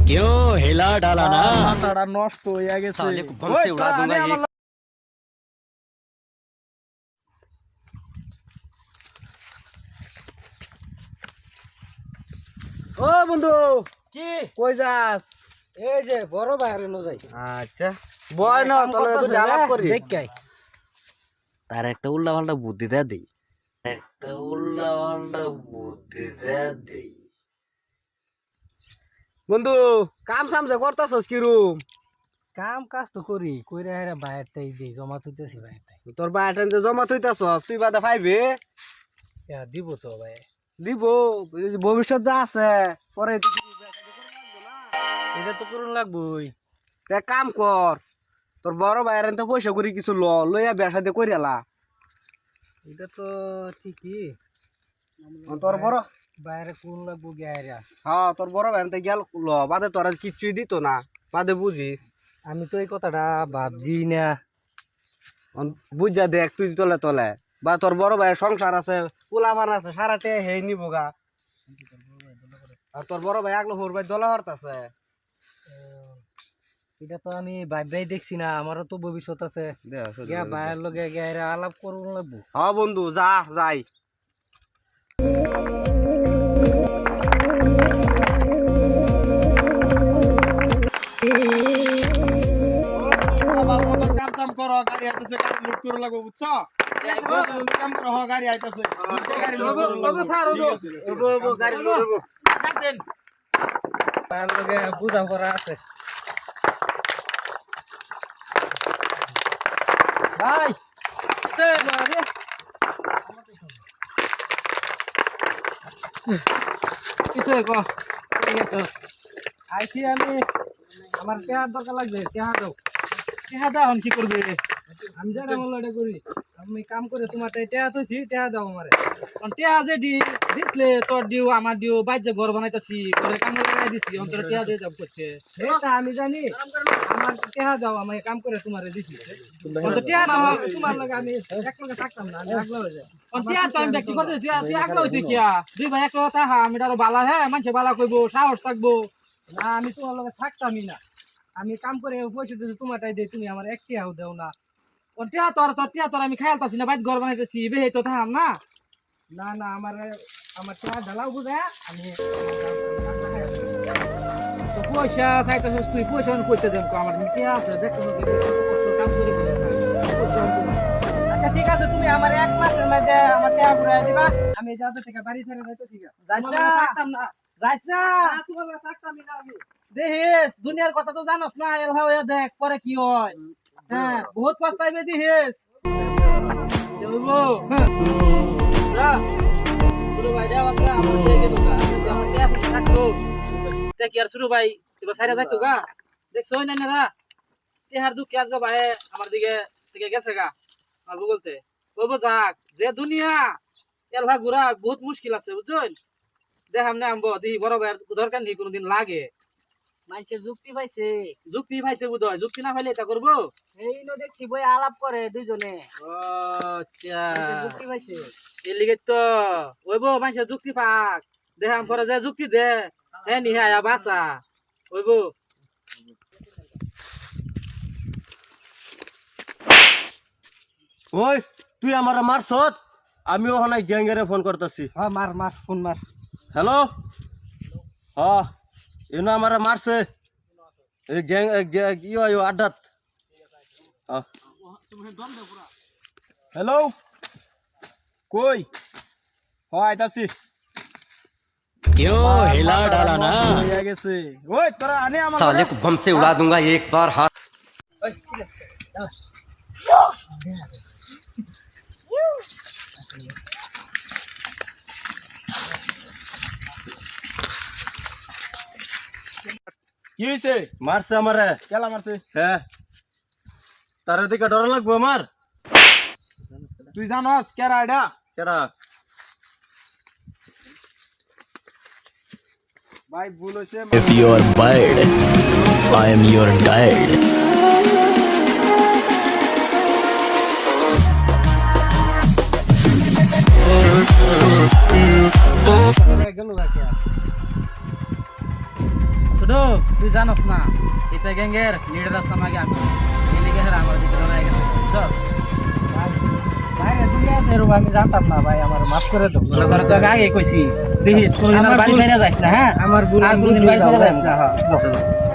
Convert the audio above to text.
क्यों हिला डाला ना মাথাটা নষ্ট হয়ে গেছে साले को बम ওই, से उड़ा তোরা दूंगा আনে আমার ये ও বন্ধু কি কই যাস এই যে বড় বাইরে নো যাই আচ্ছা বয় না তাহলে তো আলাপ করি দেখাই তার একটা উল্টা পাল্টা বুদ্ধি দেই একটা উল্টা পাল্টা বুদ্ধি দেই বন্ধু কাম সাম যে করতাছস কি রুম কাম কাজ তো করি কইরা হেরা বাইরটাই দেই জমা তুইতেছি বাইরটাই তোর বাটান যে জমা থইতাছস তুই বাদা পাইবে ইয়া দিব তো ভাই দিব ভবিষ্যৎ যা আছে পরে তুই এটা তো করুন লাগবই এক কাম কর তোর বড় ভাইয়ের তো পয়সা করি কিছু লইয়া বেসা দিয়ে করিয়ালা এটা তো ঠিকই তোর বড় বাইরে করুন লাগবো গিয়া হ্যাঁ তোর বড় ভাইয়ের তো গেল বাদে তোরা কিচ্ছুই দিত না বাদে বুঝিস আমি তো এই কথাটা ভাবছি না বুঝা দেখ তুই তলে তলে বা তোর বড় ভাইয়ের সংসার আছে পোলাপান আছে সারাতে হেই নিব গা আর তোর বড় ভাই আগলো হোর ভাই দলা হরতাছে এটা তো আমি ভাববাই দেখছি না আমারও তো ভবিষ্যৎ আছে গিয়া বাইরের লগে গিয়া এরা আলাপ করুন লাগবো হ্যাঁ বন্ধু যা যাই কাম কাম করো গাড়ি আইতাছে গাড়ি লুট করে লাগবো বুঝছো কাম করো গাড়ি আইতাছে গাড়ি বাবু স্যার গাড়ি লুট তার লগে বুঝা পড়া আছে ভাই কিসে কো ঠিক আছে আইছি আমি আমার টেহার দরকার লাগবে টেহা দাও টেহা দাও কি করবে আমি যেটা বললো এটা করি আমি কাম করে তোমার টেহা থইছি টেহা দাও আমারে টেহা যে দিছলে তোর দিও আমার দিও বাইর যে ঘর বানাইতাছি করে কাম লাগাই দিছি অন্তর টেহা দিয়ে যাব করতে এটা আমি জানি আমার টেহা দাও আমি কাম করে তোমারে দিছি অন্তর টেহা দাও তোমার লগে আমি এক লগে থাকতাম না আমি আগলা হয়ে যায় টেহা তো আমি ব্যক্তি করতে তুই আগলা হইতে কিয়া দুই ভাই এক কথা হ্যাঁ আমি আরো বালা হ্যাঁ মানুষে বালা কইবো সাহস থাকবো না আমি তোমার লগে থাকতামই না আমি কাম করে পয়সা দিতে তোমারটাই দেই তুমি আমার এক টেহাও দাও না টেহা তোর আমি খায়ালতাছি না বাইর ঘর বানাইতেছি বেহে তো থাম না না না আমার টেহা ঢালাও বুঝা আমি তো পয়সা চাইতেছিস তুই পয়সা কইতে দেব আমার টেহা আছে দেখতে কাম করে আচ্ছা ঠিক আছে তুমি আমার এক মাসের মধ্যে আমার টেহা ঘুরাই দিবা আমি যাতে থেকে বাড়ি ছেড়ে যাইতেছি যাইস না থাকতাম না যাইস না তোমার লগে থাকতামই না আমি দেখিস দুনিয়ার কথা তো জানোস না এর ভাবে দেখ পরে কি হয় হ্যাঁ বহুত পস্তাইবে দেখিস বলবো শুরু ভাই দেওয়া আছে আমার দেখে দোকা আমার দেয়া থাকতো দেখ আর শুরু ভাই এবার সাইরা যাইতো গা দেখছ না না তেহার দুঃখ আজ ভাই আমার দিকে থেকে গেছে গা আর বলতে বলবো যাক যে দুনিয়া এলহা ঘুরা বহুত মুশকিল আছে বুঝছেন দেখাম না আমবো দি বড় ভাইয়ের দরকার নেই কোনোদিন লাগে মানুষের যুক্তি পাইছে বুধ হয় যুক্তি না পাইলে এটা করবো এই নো দেখছি বই আলাপ করে দুইজনে আচ্ছা যুক্তি পাইছে এর লিগে তো ওইব মানুষের যুক্তি পাক দেখাম পরে যে যুক্তি দে হ্যাঁ নিহা আয়া বাসা ওইব ওই তুই আমার মারছত আমি ওখানে গ্যাঙ্গেরে ফোন করতেছি হ্যাঁ মার ফোন মার হ্যালো হ এনো আমার মারছে এই গ্যাং কি হয় আড্ডাত হ্যালো কই হয় আইতাছি क्यों हिला डाला ना হয়ে গেছে ওই তোরা আনে আমার साले को बम से उड़ा दूंगा एक बार हाथ কি হইছে মারছে আমারে কেলা মারছে হ্যাঁ তার দিকে ডর লাগবো আমার তুই জানোস কেরা এটা কেডা ভাই ভুল হইছে If you are bird, I am your guide. গেল গাছে বন্ধু তুই জানোস না এটা গ্যাংয়ের লিডার আসলাম আগে আমি এই লিগে হেরা আমার দিকে লড়াই গেছে বুঝছস বাইরে দুনিয়া আছে এরকম আমি জানতাম না ভাই আমার মাফ করে দাও মনে করে তো আগে কইছি দেখিস কোনদিন আর আমার বাড়ি ভুল- ছাইরা যাস না হ্যাঁ আমার ভুল আর আমি কোনদিন বুঝতে বাড়ি ছাইরা পারলাম। যাস না হ্যাঁ